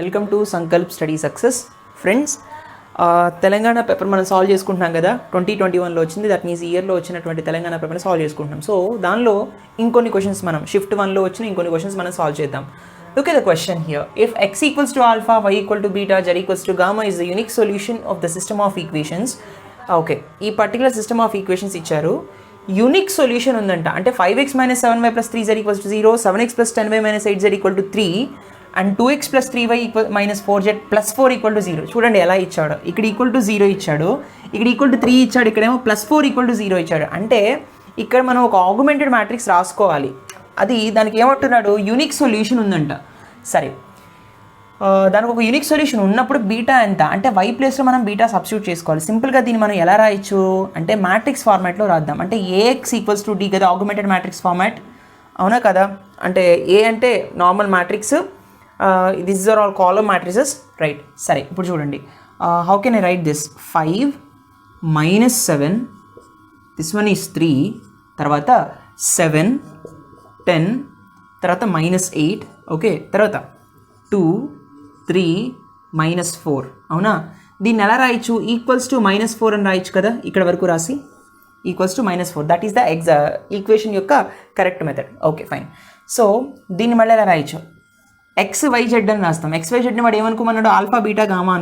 Welcome to Sankalp study success friends. Telangana paper మనం solve చేసుకుంటున్నాం కదా, 2021లో వచ్చింది. దట్ మీన్స్ ఇయర్లో వచ్చినటువంటి తెలంగాణ పేపర్ని సాల్వ్ చేసుకుంటున్నాం. సో దానిలో ఇంకొన్ని క్వశ్చన్స్ మనం షిఫ్ట్ 1లో వచ్చిన ఇంకొన్ని క్వశ్చన్స్ మనం సాల్వ్ చేద్దాం. Look at the question here. If x equals to alpha, y equal to beta, z equals to gamma is the unique solution of the system of equations. Okay, ఈ particular system of equations ఇచ్చారు. Unique solution ఉందంట, అంటే 5x - 7y + 3z = 0, 7x + 10y - 8z = 3 and 2x + 3y - 4z + 4 = 0. చూడండి ఎలా ఇచ్చాడు. ఇక్కడ =0 ఇచ్చాడు, ఇక్కడ =3 ఇచ్చాడు, ఇక్కడేమో +4 = 0 ఇచ్చాడు. అంటే ఇక్కడ మనం ఒక ఆగ్మెంటెడ్ మ్యాట్రిక్స్ రాసుకోవాలి. అది దానికి ఏమంటున్నాడు, యూనిక్ సొల్యూషన్ ఉందంట. సరే, దానికి ఒక యూనిక్ సొల్యూషన్ ఉన్నప్పుడు బీటా ఎంత అంటే y ప్లేస్లో మనం బీటా సబ్స్టిట్యూట్ చేసుకోవాలి. సింపుల్గా దీన్ని మనం ఎలా రాయొచ్చు అంటే మ్యాట్రిక్స్ ఫార్మాట్లో రాద్దాం. అంటే ax = d కదా, ఆగ్మెంటెడ్ మ్యాట్రిక్స్ ఫార్మాట్, అవునా కదా. అంటే ఏ అంటే normal matrix, these are all column matrices, right? సరే, ఇప్పుడు చూడండి, how can I write this? 5 - 7, this one is 3, తర్వాత 7 10, తర్వాత -8, ఓకే, తర్వాత 2 3 -4, అవునా. దీన్ని ఎలా రాయొచ్చు, =-4 అని రాయొచ్చు కదా, ఇక్కడ వరకు రాసి =-4, దట్ ఈస్ ద ఈక్వేషన్ యొక్క correct method. Okay fine. So దీన్ని మళ్ళీ ఎలా రాయొచ్చు, XYZ అని రాస్తాం. XYZని వాడు ఏమనుకోమన్నాడు, ఆల్ఫా బీటా గామా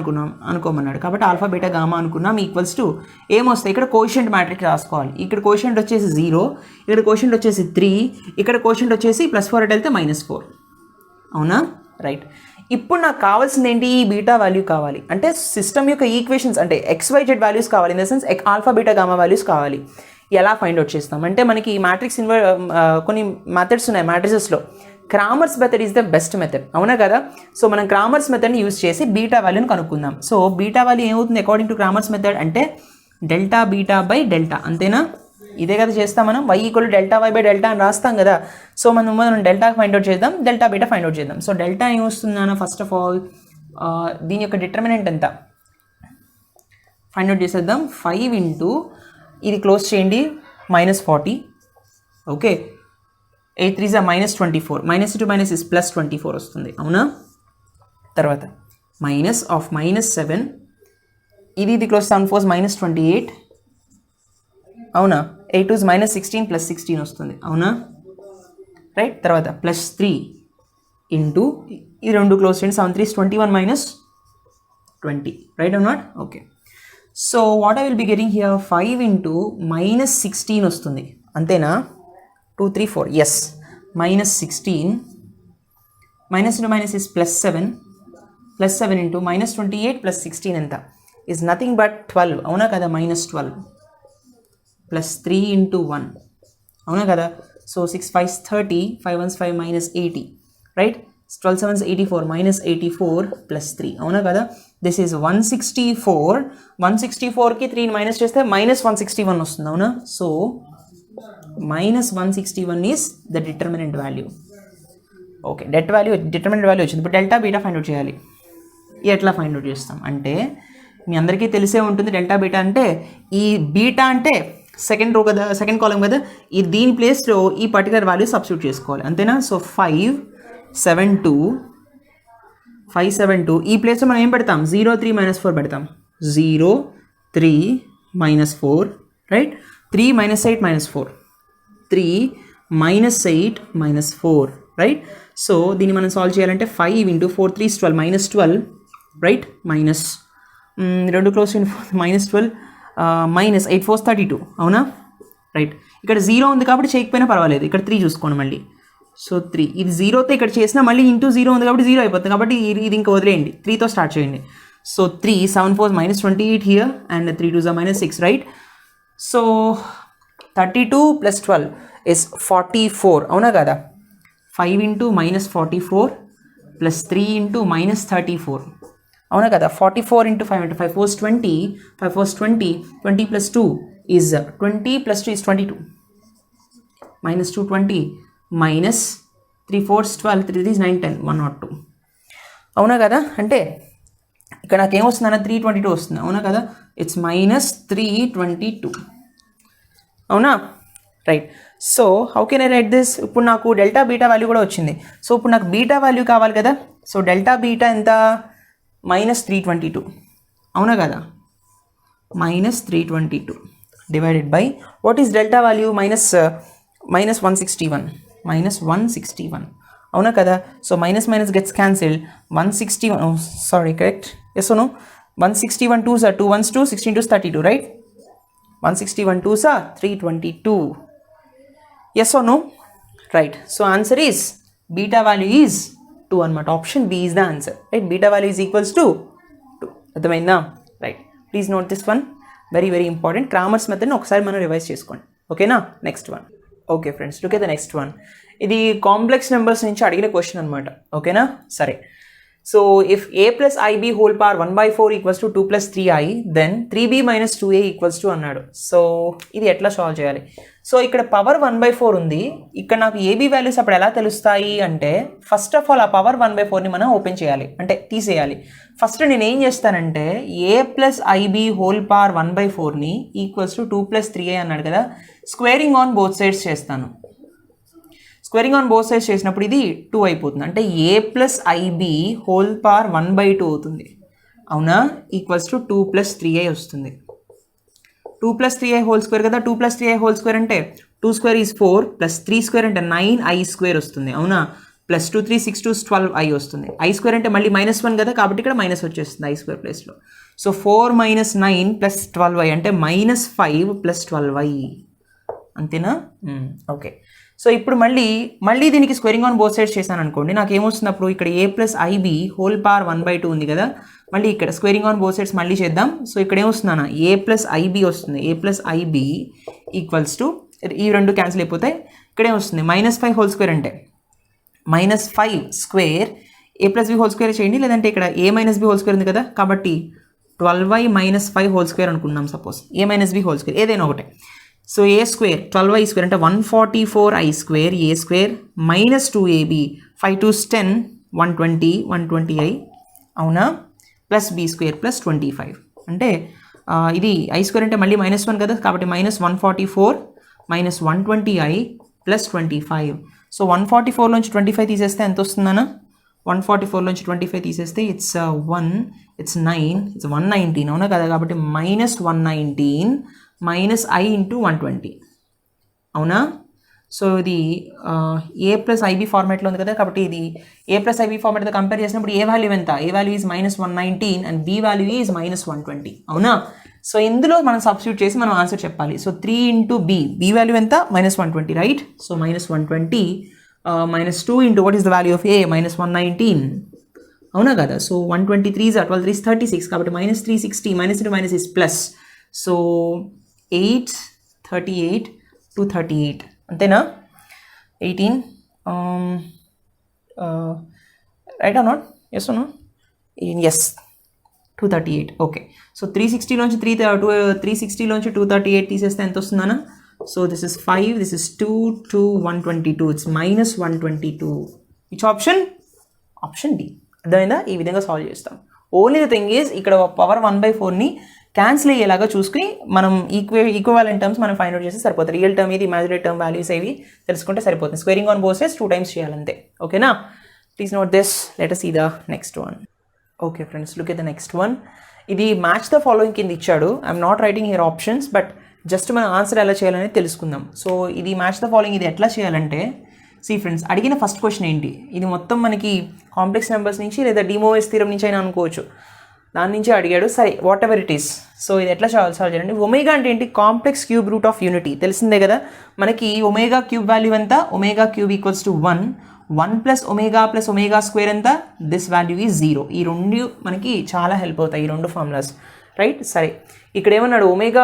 అనుకోమన్నాడు. కాబట్టి ఆల్ఫా బీటా గామా అనుకున్నాం = ఏమొస్తాయి, ఇక్కడ కోషియంట్ మ్యాట్రిక్స్ రాసుకోవాలి. ఇక్కడ కోషియంట్ వచ్చేసి 0, ఇక్కడ కోషియంట్ వచ్చేసి 3, ఇక్కడ కోషియంట్ వచ్చేసి +4 అటు వెళ్తే -4, అవునా, రైట్. ఇప్పుడు నాకు కావాల్సింది ఏంటి, ఈ బీటా వాల్యూ కావాలి. అంటే సిస్టమ్ యొక్క ఈక్వేషన్స్ అంటే XYZ వాల్యూస్ కావాలి, in the sense alpha beta gamma values కావాలి. ఎలా ఫైండ్ అవుట్ చేస్తాం అంటే మనకి ఈ మ్యాట్రిక్స్ కొన్ని మెథడ్స్ ఉన్నాయి మ్యాట్రిసెస్లో. Cramer's method is the best method, అవునా కదా. సో మనం క్రామర్స్ మెథడ్ని యూజ్ చేసి బీటా వాల్యూని కనుక్కుందాం. సో బీటా వాల్యూ ఏమవుతుంది అకార్డింగ్ టు క్రామర్స్ మెథడ్ అంటే డెల్టా బీటా బై డెల్టా, అంతేనా. ఇదే కదా చేస్తాం మనం, y = Δy/Δ అని రాస్తాం కదా. సో మనం డెల్టా ఫైండ్ అవుట్ చేద్దాం, డెల్టా బీటా ఫైండ్ అవుట్ చేద్దాం. సో డెల్టా ఏమొస్తుందన్న, ఫస్ట్ ఆఫ్ ఆల్ దీని యొక్క డిటర్మినెంట్ ఎంత ఫైండ్ అవుట్ చేసేద్దాం. 5 ఇంటూ ఇది క్లోజ్ చేయండి -40, ఓకే, 8 3 -24, -2 - +24 వస్తుంది, అవునా. తర్వాత -7, ఇది క్లోజ్ 7 4 -28, అవునా. 8 2 -16 +16 వస్తుంది, అవునా, రైట్. తర్వాత +3 ఇంటూ ఈ రెండు క్లోజ్ చేయండి, 7 3 21 - 20, right or not, okay. So what I will be getting here, 5 into -16 వస్తుంది, అంతేనా. 2 3 4, ఎస్, -16 -2 - is +7, +7 ఇంటూ -28 + 16 ఎంత ఈజ్ నథింగ్ బట్ 12, అవునా కదా, -12 +3 ఇంటూ 1, అవునా కదా. So 6 5 30, 5 1 5 -80, right. 12 7 84, -84 +3, అవునా కదా. దిస్ ఈజ్ 164, 164కి 3 మైనస్ చేస్తే -161 వస్తుంది, అవునా. So -161 is the determinant value. Okay, determinant value వచ్చింది. ఇప్పుడు డెల్టా బీటా ఫైండ్ అవుట్ చేయాలి. ఎట్లా ఫైండ్ అవుట్ చేస్తాం అంటే మీ అందరికీ తెలిసే ఉంటుంది, డెల్టా బీటా అంటే ఈ బీటా అంటే సెకండ్ రో కదా, సెకండ్ కాలం కదా, ఈ దీని ప్లేస్లో ఈ పర్టికులర్ వాల్యూ సబ్స్టిట్యూట్ చేసుకోవాలి, అంతేనా. సో 572 ఈ ప్లేస్లో మనం ఏం పెడతాం, 0 3 -4 పెడతాం, 0 3 -4, రైట్. 3 - 8 -4, 3 -8 -4, రైట్. సో దీన్ని మనం సాల్వ్ చేయాలంటే 5 ఇంటూ 4 3 12, -12, రైట్. రెండు క్లోజ్ -12 -8 4 32, అవునా, రైట్. ఇక్కడ 0 ఉంది కాబట్టి చేయకపోయినా పర్వాలేదు, ఇక్కడ 3 చూసుకోండి మళ్ళీ. సో 3, ఇది 0తో ఇక్కడ చేసినా మళ్ళీ ఇంటూ 0 ఉంది కాబట్టి 0 అయిపోతుంది, కాబట్టి ఇది ఇంకా వదిలేయండి, 3తో స్టార్ట్ చేయండి. So 3 7 4 -28 here and 3 2 -6, right. So 32 + 12 is 44, అవునా కదా. 5 ఇంటూ -44 +3 ఇంటూ -34, అవునా కదా. 44 ఇంటూ 5 అంటే 5 4 20, 5 4 20, 20 + 2 is 20 + 2 is 22, -220 -3 4 12, 3 3 9 10, 102, అవునా కదా. అంటే ఇక్కడ నాకు ఏమొస్తుందన్న 322 వస్తుంది, అవునా కదా. ఇట్స్ -322, అవునా, right. So how can I right this, ఇప్పుడు నాకు డెల్టా బీటా వాల్యూ కూడా వచ్చింది. సో ఇప్పుడు నాకు బీటా వాల్యూ కావాలి కదా, సో డెల్టా బీటా ఎంత -322 అవునా కదా -322 divided by what is delta value -161 అవునా కదా so minus minus gets cancelled 161 sorry correct yes no 161 2s are 2 1s 2 16 2s 32 right 161 2s are 322 yes or no right so answer is beta value is 2 అనమాట option B is the answer right beta value is equals to 2 అర్థమైందా right please note this one very very important Cramer's method ని ఒకసారి మనం revise చేసుకోండి ఓకేనా next one okay friends look at the next one ఇది complex numbers నుంచి అడిగిన question అనమాట ఓకేనా సరే so if a plus ib whole power 1/4 equals to 2 plus 3i then 3b minus 2a equals to అన్నాడు సో ఇది ఎట్లా సాల్వ్ చేయాలి సో ఇక్కడ పవర్ 1/4 ఉంది ఇక్కడ నాకు ఏబీ వాల్యూస్ అప్పుడు ఎలా తెలుస్తాయి అంటే ఫస్ట్ ఆఫ్ ఆల్ ఆ పవర్ 1/4ని మనం ఓపెన్ చేయాలి అంటే తీసేయాలి ఫస్ట్ నేను ఏం చేస్తానంటే a plus ib whole power 1/4ని ఈక్వల్స్ టు 2 plus 3a అన్నాడు కదా స్క్వేరింగ్ ఆన్ బోత్ సైడ్స్ చేస్తాను స్క్వేరింగ్ ఆన్ బోత్ సైడ్స్ చేసినప్పుడు ఇది 2 అయిపోతుంది అంటే a plus ib whole power 1/2 అవుతుంది అవునా ఈక్వల్స్ టు 2 plus 3a వస్తుంది 2 plus 3i హోల్ స్క్వేర్ కదా 2 plus 3i హోల్ స్క్వేర్ అంటే 2 స్క్వేర్ ఈజ్ 4 ప్లస్ 3 స్క్వేర్ అంటే 9i స్క్వేర్ వస్తుంది అవునా ప్లస్ 2 3 6 2 12i వస్తుంది i స్క్వేర్ అంటే మళ్ళీ -1 కదా కాబట్టి ఇక్కడ మైనస్ వచ్చేస్తుంది i స్క్వేర్ ప్లేస్లో సో 4 - 9 ప్లస్ 12i అంటే -5 ప్లస్ 12i అంతేనా ఓకే సో ఇప్పుడు మళ్ళీ దీనికి స్క్వేరింగ్ ఆన్ బోత్ సైడ్స్ చేశాను అనుకోండి నాకు ఏమొస్తుంది అప్పుడు ఇక్కడ a plus ib whole power 1/2 ఉంది కదా మళ్ళీ ఇక్కడ స్క్వేరింగ్ ఆన్ బోత్ సైడ్స్ మళ్ళీ చేద్దాం సో ఇక్కడ ఏమొస్తుందన్న a plus ib వస్తుంది a plus ib equals to ఈ రెండు క్యాన్సిల్ అయిపోతాయి ఇక్కడ ఏమొస్తుంది -5 హోల్ స్క్వేర్ అంటే -5 square a plus b whole square చేయండి లేదంటే ఇక్కడ a minus b whole square ఉంది కదా కాబట్టి 12i - 5 హోల్ స్క్వేర్ అనుకున్నాం suppose a minus b whole square ఏదైనా ఒకటే so a square 12i square అంటే 144i square a square -2ab 5 2s 10 120i అవునా ప్లస్ b స్క్వేర్ ప్లస్ 25 అంటే ఇది i స్క్వేర్ అంటే మళ్ళీ -1 కదా కాబట్టి -144 -120i ప్లస్ 25 సో 144 నుంచి 25 తీసేస్తే ఎంత వస్తుందన్నా 144 నుంచి 25 తీసేస్తే ఇట్స్ 9 ఇట్స్ 119 అవునా కదా కాబట్టి -119 మైనస్ i ఇంటూ 120 అవునా సో ఇది a ప్లస్ ఐబీ ఫార్మాట్లో ఉంది కదా కాబట్టి ఇది a ప్లస్ ఐబీ ఫార్మాట్తో కంపేర్ చేసినప్పుడు ఏ వాల్యూ ఎంత a value is -119 and b value is -120 అవునా సో ఇందులో మనం సబ్స్టిట్యూట్ చేసి మనం ఆన్సర్ చెప్పాలి సో 3 ఇంటూ b వాల్యూ ఎంత -120 right so -120 -2 into what is the value of a -119 అవునా కదా సో 123 12 3 36 కాబట్టి -360 -into -is ప్లస్ సో 8 38 238 అంతేనా 18 right or not yes no yes 238 okay so 360 లోంచి 360 లోంచి 238 తీసేస్తే ఎంత వస్తుందన్నా so this is 5 this is 2 2 122 it's -122 which option D అర్థమైందా ఈ విధంగా సాల్వ్ చేస్తాం ఓన్లీ ద థింగ్ ఈజ్ ఇక్కడ పవర్ 1/4ని క్యాన్సిల్ అయ్యేలాగా చూసుకుని మనం ఈక్వివాలెంట్ టర్మ్స్ మనం ఫైండ్ అవుట్ చేస్తే సరిపోతుంది రియల్ టర్మ్ ఇది ఇమాజినరీ టర్మ్ వాల్యూస్ ఏవి తెలుసుకుంటే సరిపోతుంది squaring on both sides 2 times చేయాలంతే ఓకేనా please note this let us see the next one okay friends look at the next one ఇది మ్యాచ్ ద ఫాలోయింగ్ కింద ఇచ్చాడు I'm not writing here options but just మనం answer ఎలా చేయాలనేది తెలుసుకుందాం so ఇది match the following ఇది ఎట్లా చేయాలంటే సి ఫ్రెండ్స్ అడిగిన ఫస్ట్ క్వశ్చన్ ఏంటి ఇది మొత్తం మనకి కాంప్లెక్స్ నెంబర్స్ నుంచి లేదా డిమోవెస్ థియరం నుంచి అయినా అనుకోవచ్చు దాని నుంచి అడిగాడు సరే what ever it is so ఇది ఎట్లా సాల్వ్ చేయాలండి ఒమేగా అంటే ఏంటి complex cube root of unity తెలిసిందే కదా మనకి ఒమేగా క్యూబ్ వాల్యూ ఎంత omega cube equals to 1 plus omega square ఎంత దిస్ వాల్యూ ఈజ్ 0 ఈ రెండు మనకి చాలా హెల్ప్ అవుతాయి ఈ రెండు ఫార్ములాస్ రైట్ సరే ఇక్కడ ఏమన్నాడు omega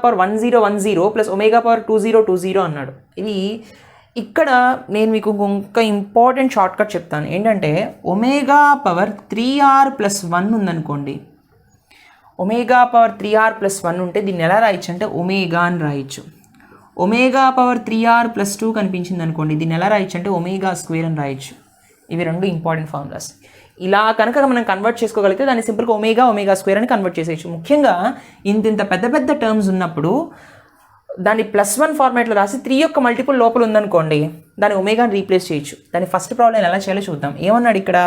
power 1010 plus omega power 2020 అన్నాడు ఇది ఇక్కడ నేను మీకు ఇంకా ఇంపార్టెంట్ షార్ట్ కట్ చెప్తాను ఏంటంటే ఒమేగా పవర్ 3r + 1 ఉందనుకోండి ఒమేగా పవర్ 3r + 1 ఉంటే దీన్ని ఎలా రాయొచ్చు అంటే ఒమేగా అని రాయొచ్చు ఒమేగా పవర్ 3r + 2 కనిపించింది అనుకోండి దీన్ని ఎలా రాయొచ్చు అంటే ఒమేగా స్క్వేర్ అని రాయొచ్చు ఇవి రెండు ఇంపార్టెంట్ ఫార్ములాస్ ఇలా కనుక మనం కన్వర్ట్ చేసుకోగలిగితే దాన్ని సింపుల్గా ఒమేగా స్క్వేర్ అని కన్వర్ట్ చేసేయచ్చు ముఖ్యంగా ఇంత పెద్ద టర్మ్స్ ఉన్నప్పుడు దాన్ని +1 ఫార్మాట్లో రాసి 3 యొక్క మల్టిపుల్ లోపల ఉందనుకోండి, దాని ఒమేగాని రీప్లేస్ చేయొచ్చు. దాని ఫస్ట్ ప్రాబ్లం ఎలా చేయాలో చూద్దాం. ఏమన్నాడు ఇక్కడ,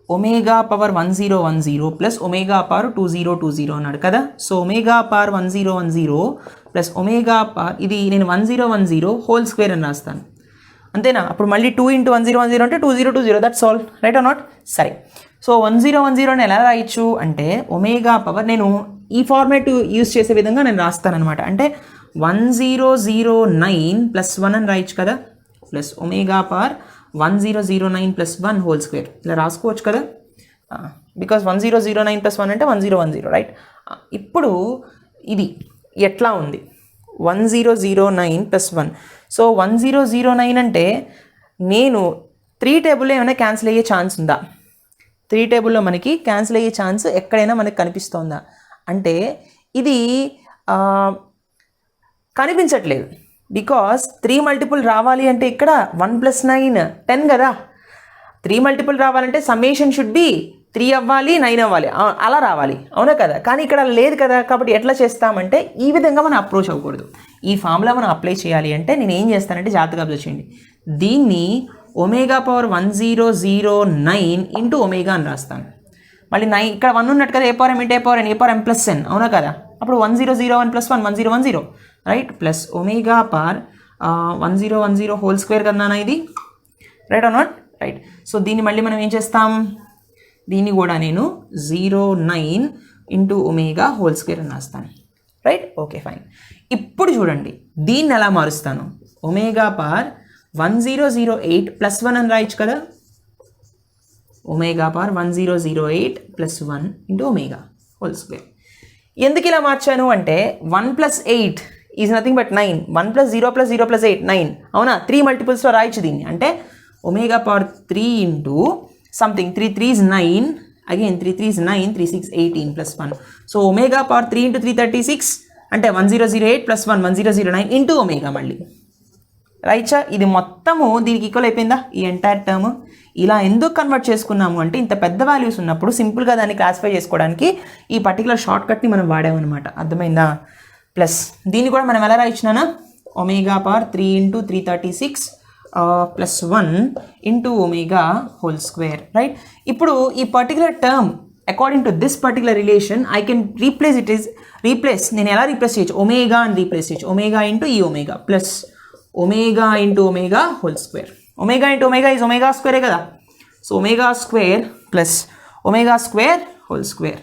omega power 1010 plus omega power 2020 అన్నాడు కదా. So omega power 1010 plus omega power, ఇది నేను 1010 హోల్ స్క్వేర్ అని రాస్తాను, అంతేనా. అప్పుడు మళ్ళీ 2 × 1010 అంటే 2020, that's all, right or not. సరే, సో 1010 ఎలా రాయొచ్చు అంటే ఒమేగా పవర్, నేను ఈ ఫార్మాట్ యూజ్ చేసే విధంగా నేను రాస్తాను అనమాట. అంటే 1009 + 1 అని రాయొచ్చు కదా, plus omega power 1009 + 1 whole square ఇలా రాసుకోవచ్చు కదా, బికాస్ 1009 + 1 అంటే 1010, రైట్. ఇప్పుడు ఇది ఎట్లా ఉంది, 1009 + 1. సో 1009 అంటే నేను 3 టేబుల్లో ఏమైనా క్యాన్సిల్ అయ్యే ఛాన్స్ ఉందా? 3 టేబుల్లో మనకి క్యాన్సిల్ అయ్యే ఛాన్స్ ఎక్కడైనా మనకి కనిపిస్తోందా అంటే ఇది కనిపించట్లేదు. బికాస్ 3 మల్టిపుల్ రావాలి అంటే ఇక్కడ 1 + 9 10 కదా. 3 మల్టిపుల్ రావాలంటే సమ్మేషన్ షుడ్ బి 3 అవ్వాలి, 9 అవ్వాలి, అలా రావాలి, అవునా కదా. కానీ ఇక్కడ లేదు కదా. కాబట్టి ఎట్లా చేస్తామంటే ఈ విధంగా మనం అప్రోచ్ అవ్వకూడదు. ఈ ఫార్ములా మనం అప్లై చేయాలి అంటే నేను ఏం చేస్తానంటే జాగ్రత్తగా అబ్జర్వ్ చేయండి, దీన్ని ఒమేగా పవర్ 1009 ఇంటూ ఒమేగా అని రాస్తాను. మళ్ళీ 9 ఇక్కడ 1 ఉన్నట్టు కదా, a⁴m × a⁴n a⁴m+n, అవునా కదా. అప్పుడు 1001 + 1 1010, right, plus omega power 1010 whole square కన్నానా ఇది, right or not, right. So దీన్ని మళ్ళీ మనం ఏం చేస్తాం, దీన్ని కూడా నేను 09 ఇంటూ ఒమేగా హోల్ స్క్వేర్ అని రాస్తాను, రైట్. Okay, fine. ఇప్పుడు చూడండి దీన్ని ఎలా మారుస్తాను, ఒమేగా పవర్ 1008 + 1 అని రాయొచ్చు కదా, omega power 1008 + 1 into omega whole square. ఎందుకు ఇలా మార్చాను అంటే 1 + 8 ఈజ్ నథింగ్ బట్ 9, 1 + 0 + 0 + 8 9, అవునా. 3 మల్టిపుల్స్లో రాయొచ్చు దీన్ని. అంటే omega power 3 into something, 3 3s 9, again 3 3s 9, 3 6 18 + 1. So omega power 3 × 3 36 అంటే 1008 + 1 1009 ఇంటూ ఒమేగా మళ్ళీ, రైట్చా. ఇది మొత్తము దీనికి ఈక్వల్ అయిపోయిందా, ఈ ఎంటైర్ టర్మ్. ఇలా ఎందుకు కన్వర్ట్ చేసుకున్నాము అంటే ఇంత పెద్ద వాల్యూస్ ఉన్నప్పుడు సింపుల్గా దాన్ని క్లాసిఫై చేసుకోవడానికి ఈ పర్టికులర్ షార్ట్ కట్ని మనం వాడామన్నమాట, అర్థమైందా. ప్లస్ దీన్ని కూడా మనం ఎలా రాయించినా, omega power 3 × 336 + 1 into omega whole square, right. ఇప్పుడు ఈ particular term according to this particular relation I can replace it is replace, నేను ఎలా రీప్లేస్ చేయొచ్చు, ఒమేగా అని రీప్లేస్ చేయొచ్చు, ఒమేగా ఇంటూ ఈ omega plus omega into omega whole square. Omega into omega is omega స్క్వేరే కదా. So omega square plus omega square whole square,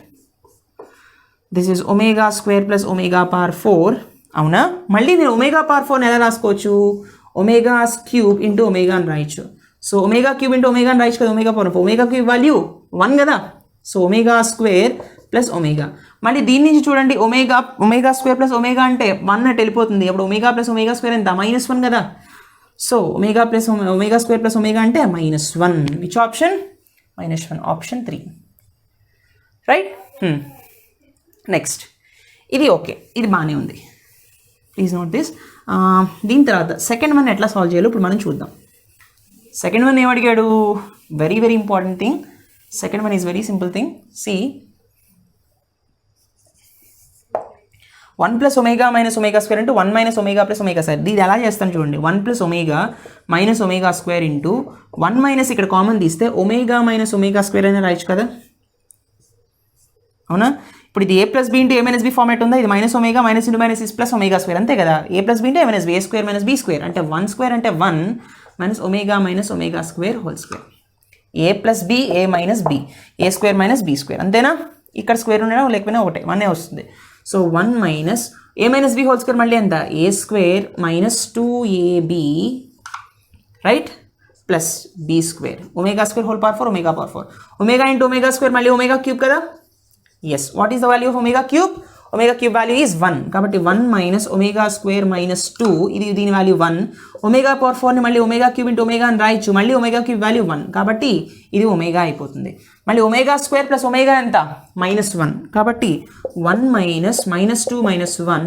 this is omega square plus omega power 4, అవునా. మళ్ళీ నేను omega power 4 ఎలా రాసుకోవచ్చు, omega cube into omega అని రాయొచ్చు. So omega cube into omega అని రాయొచ్చు కదా, omega power 4, omega cube value 1 కదా. So omega square plus omega, మళ్ళీ దీని నుంచి చూడండి ఒమేగా స్క్వేర్ ప్లస్ ఒమేగా అంటే 1 అటు వెళ్ళిపోతుంది. అప్పుడు ఒమేగా ప్లస్ ఒమేగా స్క్వేర్ ఎంత, -1 కదా. So omega plus omega square plus omega అంటే -1, which option, -1, option 3, right. Next ఇది ఓకే, ఇది బాగానే ఉంది, ప్లీజ్ నోట్ దిస్. దీని తర్వాత సెకండ్ వన్ ఎట్లా సాల్వ్ చేయాలో ఇప్పుడు మనం చూద్దాం. సెకండ్ వన్ ఏమడిగాడు, very very important thing. Second one is very simple thing. C 1 + omega - omega square into 1 - omega + omega square. ఇది ఎలా చేస్తాను చూడండి, 1 + ఒమేగా - ఒమేగా స్క్వేర్ ఇంటూ 1 - ఇక్కడ కామన్ తీస్తే ఒమేగా - ఒమేగా స్క్వేర్ అని రాయొచ్చు కదా, అవునా. ఇప్పుడు ఇది a + b into a - b format ఉందా, ఇది -ఒమేగా - ఒమేగా స్క్వేర్ అంతే కదా. a + b into a - b, a² - b square అంటే 1 స్క్వేర్ అంటే 1 - omega - omega square whole square. a + b a - b a² - b square అంతేనా. ఇక్కడ స్క్వేర్ ఉండడం లేకపోయినా ఒకటే 1 వస్తుంది. So 1 - a - b whole square మళ్ళీ ఎంత, a² - 2ab, right, plus b square, omega square whole power 4 omega power 4, omega into omega square మళ్ళీ omega cube కదా. Yes, what is the value of omega cube, omega cube value is 1. కాబట్టి 1 - omega square - 2, ఇది దీని value 1. Omega power 4ని మళ్ళీ omega cube into omega అని రాయొచ్చు, మళ్ళీ omega cube value 1 కాబట్టి ఇది ఒమేగా అయిపోతుంది. మళ్ళీ ఒమేగా స్క్వేర్ ప్లస్ ఒమేగా ఎంత, -1 కాబట్టి 1 - -2 - 1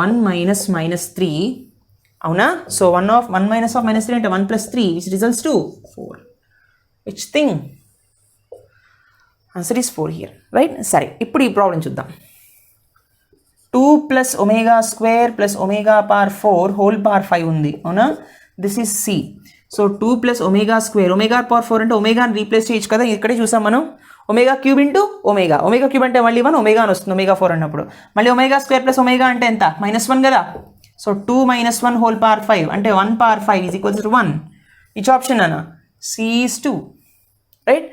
1 - -3, అవునా. సో 1 - -3 అంటే 1 + 3 which results to 4. Which thing, answer is 4 here, right. సరే, ఇప్పుడు ఈ ప్రాబ్లం చూద్దాం. 2 plus omega square plus omega power 4 whole power 5 ఉంది అవునా. This is C. So 2 plus omega square omega power 4 అంటే ఒమేగాని రీప్లేస్ చేయొచ్చు కదా, ఇక్కడే చూసాం మనం. Omega cube into omega, omega cube అంటే మళ్ళీ 1 ఒమేగా అని వస్తుంది ఒమేగా 4 అన్నప్పుడు. మళ్ళీ ఒమేగా స్క్వేర్ ప్లస్ ఒమేగా అంటే ఎంత -1 కదా. సో 2 - 1 హోల్ పవర్ 5 అంటే 1 పవర్ 5 ఈజ్ ఈక్వల్స్ టు 1. ఇచ్ ఆప్షన్ అన్న సి ఈజ్ 2 రైట్.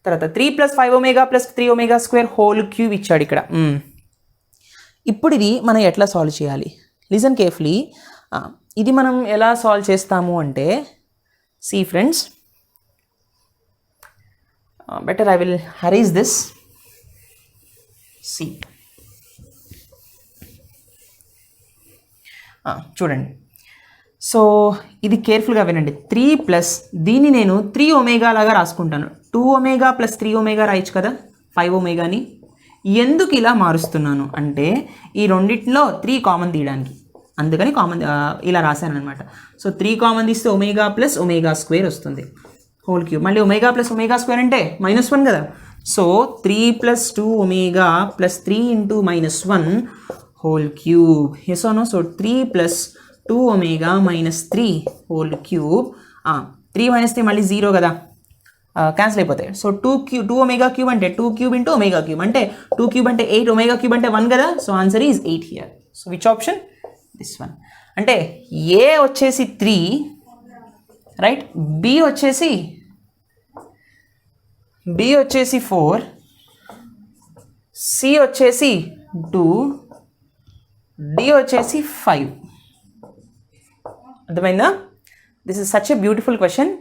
తర్వాత 3 + 5 omega plus 3 omega square whole cube ఇచ్చాడు ఇక్కడ. ఇప్పుడు ఇది మనం ఎట్లా సాల్వ్ చేయాలి, లిజన్ కేర్ఫుల్లీ. ఇది మనం ఎలా సాల్వ్ చేస్తాము అంటే see friends, better I will erase this. See, చూడండి. సో ఇది కేర్ఫుల్గా వినండి. 3 ప్లస్ దీన్ని నేను 3 ఒమేగా లాగా రాసుకుంటాను. 2 ఒమేగా ప్లస్ 3 ఒమేగా రాయొచ్చు కదా 5 ఒమేగాని. ఎందుకు ఇలా మారుస్తున్నాను అంటే ఈ రెండింటిలో 3 కామన్ తీయడానికి, అందుకని కామన్ ఇలా రాశాను అనమాట. సో 3 కామన్ తీస్తే ఒమేగా ప్లస్ ఒమేగా స్క్వేర్ వస్తుంది హోల్ క్యూబ్. మళ్ళీ ఒమేగా ప్లస్ ఒమేగా స్క్వేర్ అంటే -1 కదా. So 3 + 2 omega plus 3 × -1 whole cube. Yes or no. So 3 + 2 omega -3 whole cube. 3 - 3 మళ్ళీ 0 కదా, క్యాన్సిల్ అయిపోతాయి. సో 2 ఒమేగా క్యూబ్ అంటే 2 క్యూబ్ ఇంటూ ఒమేగా క్యూబ్ అంటే 2 క్యూబ్ అంటే 8 ఒమేగా క్యూబ్ అంటే 1 కదా. So answer is 8 here. So which option, this one. అంటే ఏ వచ్చేసి 3 రైట్, బి వచ్చేసి 4, సి వచ్చేసి 2, డి వచ్చేసి 5. అర్థమైందా? This is such a beautiful question.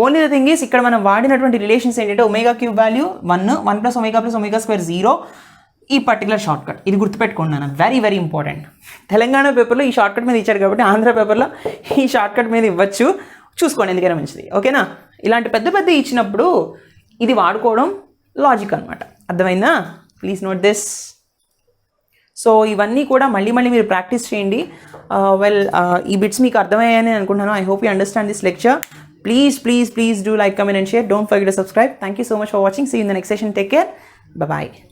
Only the thing is ఇక్కడ మనం వాడినటువంటి రిలేషన్స్ ఏంటంటే omega cube value 1 + omega plus omega square 0. ఈ పర్టికులర్ షార్ట్ కట్ ఇది గుర్తుపెట్టుకోండి అన్న, వెరీ వెరీ ఇంపార్టెంట్. తెలంగాణ పేపర్లో ఈ షార్ట్ కట్ మీద ఇచ్చారు కాబట్టి ఆంధ్ర పేపర్లో ఈ షార్ట్ కట్ మీద ఇవ్వచ్చు, చూసుకోండి ఎందుకైనా మంచిది. ఓకేనా? ఇలాంటి పెద్ద పెద్ద ఇచ్చినప్పుడు ఇది వాడుకోవడం లాజిక్ అనమాట. అర్థమైందా? Please note this. సో ఇవన్నీ కూడా మళ్ళీ మీరు ప్రాక్టీస్ చేయండి. ఈ బిట్స్ మీకు అర్థమయ్యాయని అనుకుంటున్నాను. I hope you understand this lecture. Please do like, comment and share. Don't forget to subscribe. Thank you so much for watching. See you in the next session. Take care. Bye-bye.